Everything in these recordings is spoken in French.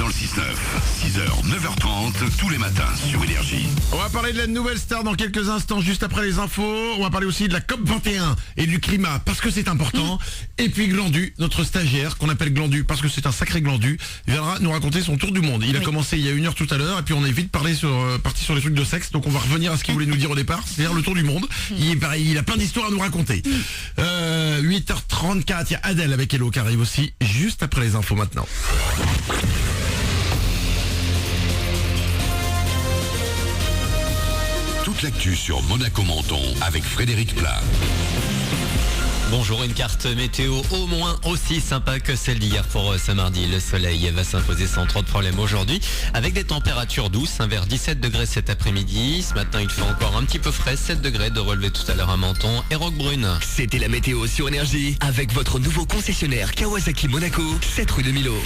dans le 6-9. 6h, 9h30, tous les matins sur Énergie. On va parler de la nouvelle star dans quelques instants, juste après les infos. On va parler aussi de la COP21 et du climat, parce que c'est important. Et puis Glandu, notre stagiaire, qu'on appelle Glandu, parce que c'est un sacré Glandu, viendra nous raconter son tour du monde. Il a commencé il y a 1 heure tout à l'heure, et puis on est vite parti sur les trucs de sexe, donc on va revenir à ce qu'il voulait nous dire au départ, c'est-à-dire le tour du monde. Il a plein d'histoires à nous raconter. 8h34, il y a Adèle avec Hello qui arrive aussi, juste après les infos maintenant. Toute l'actu sur Monaco-Menton avec Frédéric Plat. Bonjour, une carte météo au moins aussi sympa que celle d'hier pour ce mardi. Le soleil va s'imposer sans trop de problèmes aujourd'hui avec des températures douces, vers 17 degrés cet après-midi. Ce matin, il fait encore un petit peu frais, 7 degrés de relevé tout à l'heure à Menton et Roquebrune. C'était la météo sur Énergie avec votre nouveau concessionnaire Kawasaki Monaco, 7 rue de Milo.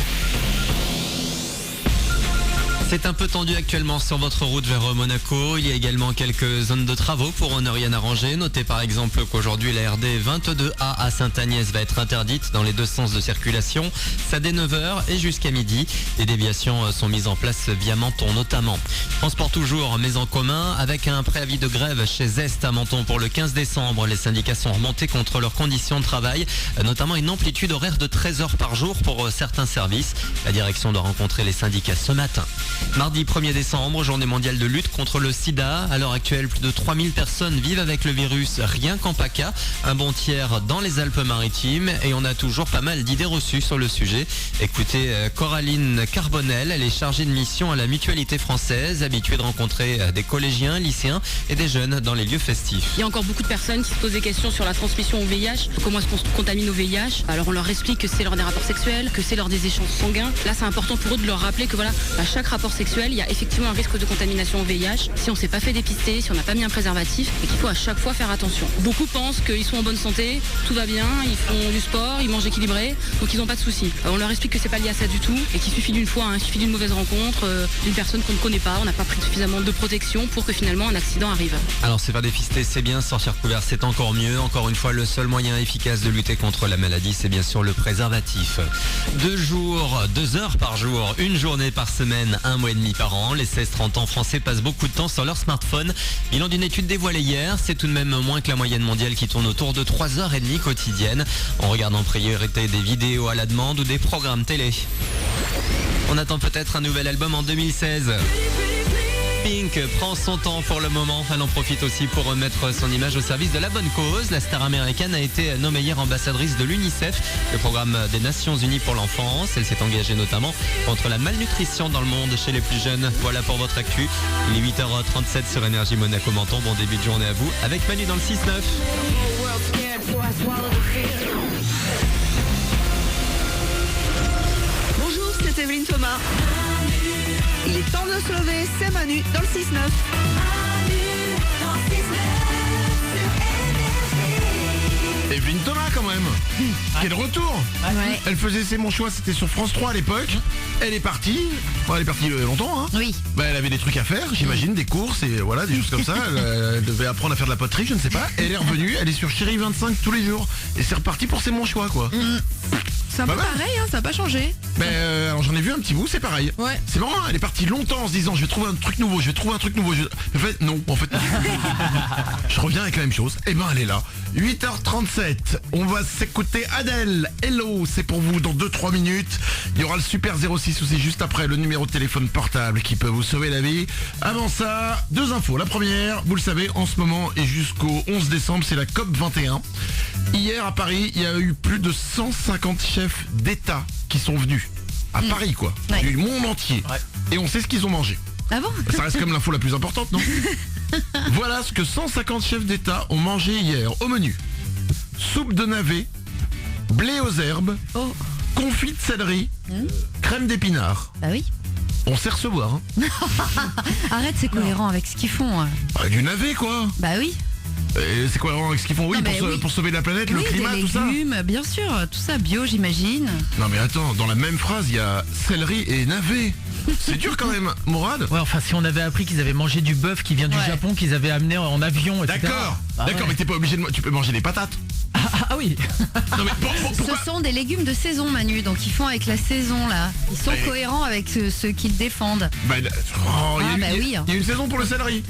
C'est un peu tendu actuellement sur votre route vers Monaco. Il y a également quelques zones de travaux pour ne rien arranger. Notez par exemple qu'aujourd'hui la RD 22A à Sainte-Agnès va être interdite dans les deux sens de circulation. Ça dès 9h et jusqu'à midi. Des déviations sont mises en place via Menton notamment. Transport toujours mais en commun avec un préavis de grève chez Zest à Menton pour le 15 décembre. Les syndicats sont remontés contre leurs conditions de travail, notamment une amplitude horaire de 13 heures par jour pour certains services. La direction doit rencontrer les syndicats ce matin. Mardi 1er décembre, journée mondiale de lutte contre le sida. À l'heure actuelle, plus de 3000 personnes vivent avec le virus rien qu'en PACA, un bon tiers dans les Alpes-Maritimes et on a toujours pas mal d'idées reçues sur le sujet. Écoutez Coraline Carbonel, elle est chargée de mission à la Mutualité française, habituée de rencontrer des collégiens, lycéens et des jeunes dans les lieux festifs. Il y a encore beaucoup de personnes qui se posent des questions sur la transmission au VIH, comment est-ce qu'on se contamine au VIH. Alors on leur explique que c'est lors des rapports sexuels, que c'est lors des échanges sanguins. Là c'est important pour eux de leur rappeler que voilà, à chaque rapport sexuel, il y a effectivement un risque de contamination au VIH si on ne s'est pas fait dépister, si on n'a pas mis un préservatif et qu'il faut à chaque fois faire attention. Beaucoup pensent qu'ils sont en bonne santé, tout va bien, ils font du sport, ils mangent équilibré, donc ils n'ont pas de soucis. On leur explique que c'est pas lié à ça du tout et qu'il suffit d'une fois, il suffit d'une mauvaise rencontre, d'une personne qu'on ne connaît pas, on n'a pas pris suffisamment de protection pour que finalement un accident arrive. Alors se faire dépister c'est bien, sortir couvert c'est encore mieux. Encore une fois, le seul moyen efficace de lutter contre la maladie c'est bien sûr le préservatif. 2 heures par jour, une journée par semaine, 1 mois et demi par an. Les 16-30 ans français passent beaucoup de temps sur leur smartphone. Bilan d'une étude dévoilée hier, c'est tout de même moins que la moyenne mondiale qui tourne autour de 3h30 quotidiennes. On regarde en priorité des vidéos à la demande ou des programmes télé. On attend peut-être un nouvel album en 2016. Pink prend son temps pour le moment. Elle en profite aussi pour remettre son image au service de la bonne cause. La star américaine a été nommée hier ambassadrice de l'UNICEF, le programme des Nations Unies pour l'enfance. Elle s'est engagée notamment contre la malnutrition dans le monde chez les plus jeunes. Voilà pour votre actu. Il est 8h37 sur Énergie Monaco-Menton. Bon début de journée à vous avec Manu dans le 6-9. Bonjour, c'est Evelyne Thomas. Il est temps de se lever, c'est Manu dans le 6-9. Evelyne Thomas quand même. Quel retour. Elle faisait C'est mon choix, c'était sur France 3 à l'époque. Elle est partie. Bon, elle est partie longtemps hein. Oui. Bah, elle avait des trucs à faire, j'imagine, des courses et voilà, des choses comme ça. Elle devait apprendre à faire de la poterie, je ne sais pas. Elle est revenue, elle est sur Chérie 25 tous les jours. Et c'est reparti pour C'est mon choix quoi. C'est un peu pareil, hein, ça n'a pas changé. Alors j'en ai vu un petit bout, c'est pareil. Ouais. C'est marrant, elle est partie longtemps en se disant je vais trouver un truc nouveau, En fait non, non. Je reviens avec la même chose. Et ben elle est là. 8h37, on va s'écouter Adèle. Hello, c'est pour vous dans 2-3 minutes. Il y aura le Super 06 aussi juste après, le numéro de téléphone portable qui peut vous sauver la vie. Avant ça, 2 infos. La première, vous le savez, en ce moment et jusqu'au 11 décembre, c'est la COP21. Hier à Paris, il y a eu plus de 150 chefs d'État qui sont venus. À Paris quoi, du monde entier. Et on sait ce qu'ils ont mangé. Ah bon? Ça reste comme l'info la plus importante, non? Voilà ce que 150 chefs d'État ont mangé hier au menu. Soupe de navet, blé aux herbes, confit de céleri, crème d'épinards. Bah oui. On sait recevoir hein. Arrête, c'est cohérent avec ce qu'ils font. Bah, du navet quoi. Bah oui. C'est quoi avec ce qu'ils font? Oui, Non, pour sauver la planète, le climat, des tout ça. légumes, bien sûr, tout ça bio, j'imagine. Non mais attends, dans la même phrase, il y a céleri et navet. C'est dur quand même, Mourad. Ouais, enfin si on avait appris qu'ils avaient mangé du bœuf qui vient du Japon, qu'ils avaient amené en avion, etc. D'accord, Bah d'accord, ouais. mais t'es pas obligé de... Tu peux manger des patates. Ah oui. Non mais pourquoi Ce sont des légumes de saison, Manu, donc ils font avec la saison là. Ils sont Ouais. cohérents avec ceux qu'ils défendent. Bah, Ah, bah oui. Il y a une saison pour le céleri.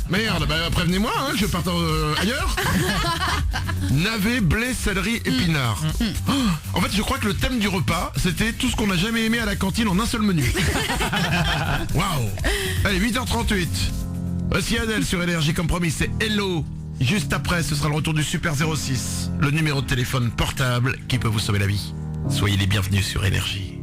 Merde, bah prévenez-moi, hein, je pars ailleurs. Navet, blé, céleri, épinards. Oh, en fait, je crois que le thème du repas, c'était tout ce qu'on n'a jamais aimé à la cantine en un seul menu. Waouh. Allez, 8h38. Voici Adèle sur Énergie, comme promis, c'est Hello. Juste après, ce sera le retour du Super 06, le numéro de téléphone portable qui peut vous sauver la vie. Soyez les bienvenus sur Énergie.